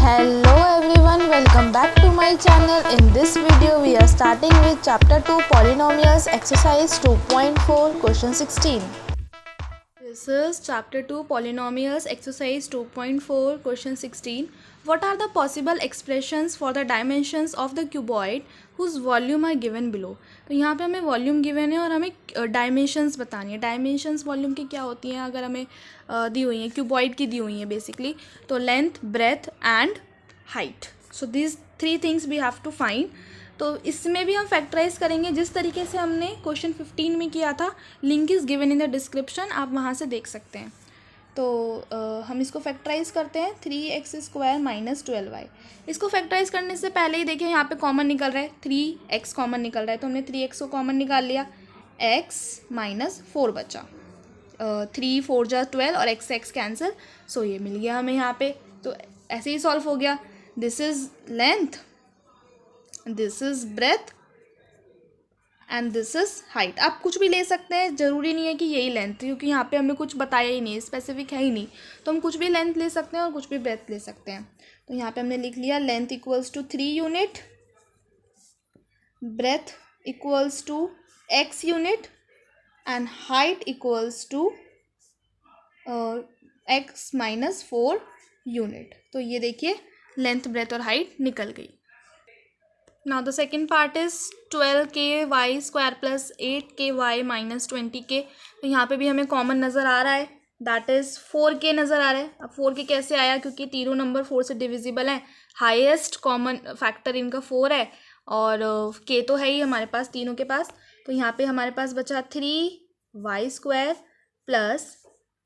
Hello everyone, welcome back to my channel. In this video we are starting with chapter 2 polynomials exercise 2.4 question 16. This is chapter 2 polynomials exercise 2.4 question 16. What are the possible expressions for the dimensions of the cuboid whose volume are given below? तो यहाँ पे हमें volume given है और हमें dimensions बतानी है. Dimensions volume की क्या होती हैं अगर हमें दी हुई हैं, क्यूबॉइड की दी हुई हैं बेसिकली. तो length, breadth and height. So this three things we have to find. तो इसमें भी हम फैक्टराइज करेंगे जिस तरीके से हमने क्वेश्चन 15 में किया था. Link is given in the description, आप वहाँ से देख सकते हैं. तो हम इसको फैक्टराइज करते हैं. 3x² minus 12y. इसको फैक्टराइज करने से पहले ही देखिए यहाँ पे कॉमन निकल रहा है, 3x कॉमन निकल रहा है. तो हमने 3x को कॉमन निकाल लिया, x माइनस 4 बचा. 3 4 जा 12 और x से x कैंसिल. सो ये मिल गया हमें यहाँ पे. तो ऐसे ही सॉल्व हो गया. This is length, this is breadth and this is height. आप कुछ भी ले सकते हैं, ज़रूरी नहीं है कि यही लेंथ, क्योंकि यहाँ पे हमें कुछ बताया ही नहीं, स्पेसिफिक है ही नहीं. तो हम कुछ भी लेंथ ले सकते हैं और कुछ भी ब्रेथ ले सकते हैं. तो यहाँ पे हमने लिख लिया length equals to 3 unit, breadth equals to x unit and height equals to x minus 4 unit. तो ये देखिए लेंथ, ब्रेथ और हाइट निकल गई. Now the second part is 12ky² plus 8ky minus 20k. तो यहाँ पे भी हमें कॉमन नज़र आ रहा है, दैट इज़ 4k नज़र आ रहा है. अब 4k कैसे आया, क्योंकि तीनों नंबर 4 से डिविजिबल हैं. हाईएस्ट कॉमन फैक्टर इनका 4 है और k तो है ही हमारे पास तीनों के पास. तो यहाँ पे हमारे पास बचा 3y² प्लस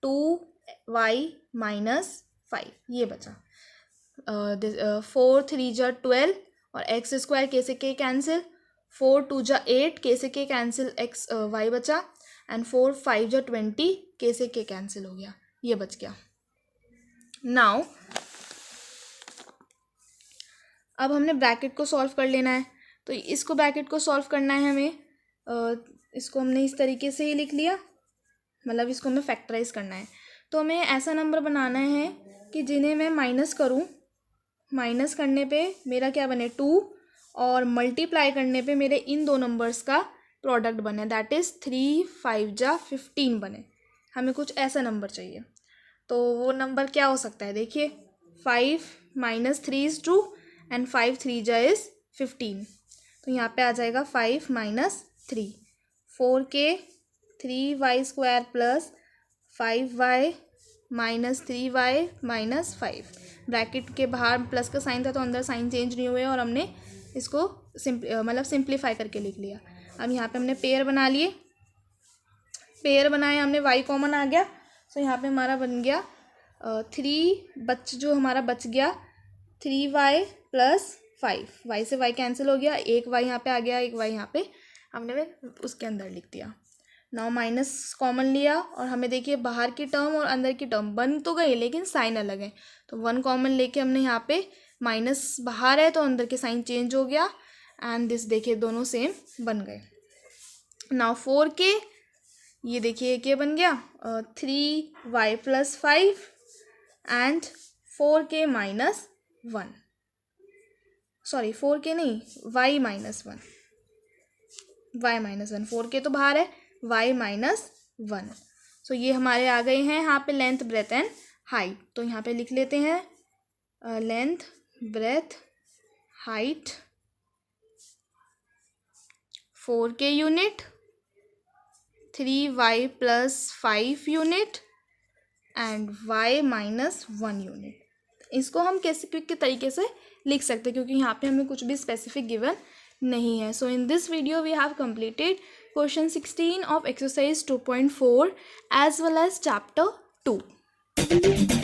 2y माइनस 5. ये बचा 4 3 जा 12 और x² k से k कैंसिल. 4 2 जा 8 k से k कैंसिल, y बचा. एंड 4 5 जा 20 k से k कैंसिल हो गया, ये बच गया. नाउ अब हमने ब्रैकेट को सॉल्व कर लेना है. तो इसको ब्रैकेट को सॉल्व करना है हमें. इसको हमने इस तरीके से ही लिख लिया, मतलब इसको हमें फैक्टराइज करना है. तो हमें ऐसा नंबर बनाना है कि जिन्हें मैं माइनस करूँ, माइनस करने पे मेरा क्या बने 2 और मल्टीप्लाई करने पे मेरे इन दो नंबर्स का प्रोडक्ट बने, दैट इज़ 3 5 जा 15 बने. हमें कुछ ऐसा नंबर चाहिए. तो वो नंबर क्या हो सकता है, देखिए 5 माइनस 3 इज़ 2 एंड 5 3 जा इज़ 15. तो यहाँ पे आ जाएगा 5 minus 3. 4k 3y² plus 5y minus 3y minus 5. Bracket के बाहर प्लस का साइन था तो अंदर साइन चेंज नहीं हुए और हमने इसको सिंप्लीफाई करके लिख लिया. अब यहाँ पे हमने पेयर बना लिए, पेयर बनाए हमने, y कॉमन आ गया. सो यहाँ पे हमारा बन गया 3 जो हमारा बच गया 3y प्लस 5. y से y कैंसिल हो गया, एक y यहाँ पे आ गया, एक y यहाँ पे हमने उसके अंदर लिख दिया. नाउ माइनस कॉमन लिया और हमें देखिए बाहर की टर्म और अंदर की टर्म बन तो गई लेकिन साइन अलग है. तो 1 कॉमन लेके हमने यहाँ पे, माइनस बाहर है तो अंदर के साइन चेंज हो गया एंड दिस देखिए दोनों सेम बन गए. नाउ 4k, ये देखिए k बन गया 3y plus 5 and 4k minus 1, sorry 4k नहीं, y minus 1, y minus 1. 4k तो बाहर है, y माइनस 1. सो ये हमारे आ गए हैं यहाँ पे लेंथ, ब्रेथ एंड हाइट. तो यहाँ पे लिख लेते हैं length, breadth, height 4k unit, 3y plus 5 unit and y minus 1 unit. इसको हम कैसे क्विक के तरीके से लिख सकते हैं क्योंकि यहाँ पे हमें कुछ भी स्पेसिफिक गिवन नहीं है. So in this video we have completed question 16 of exercise 2.4 as well as chapter 2.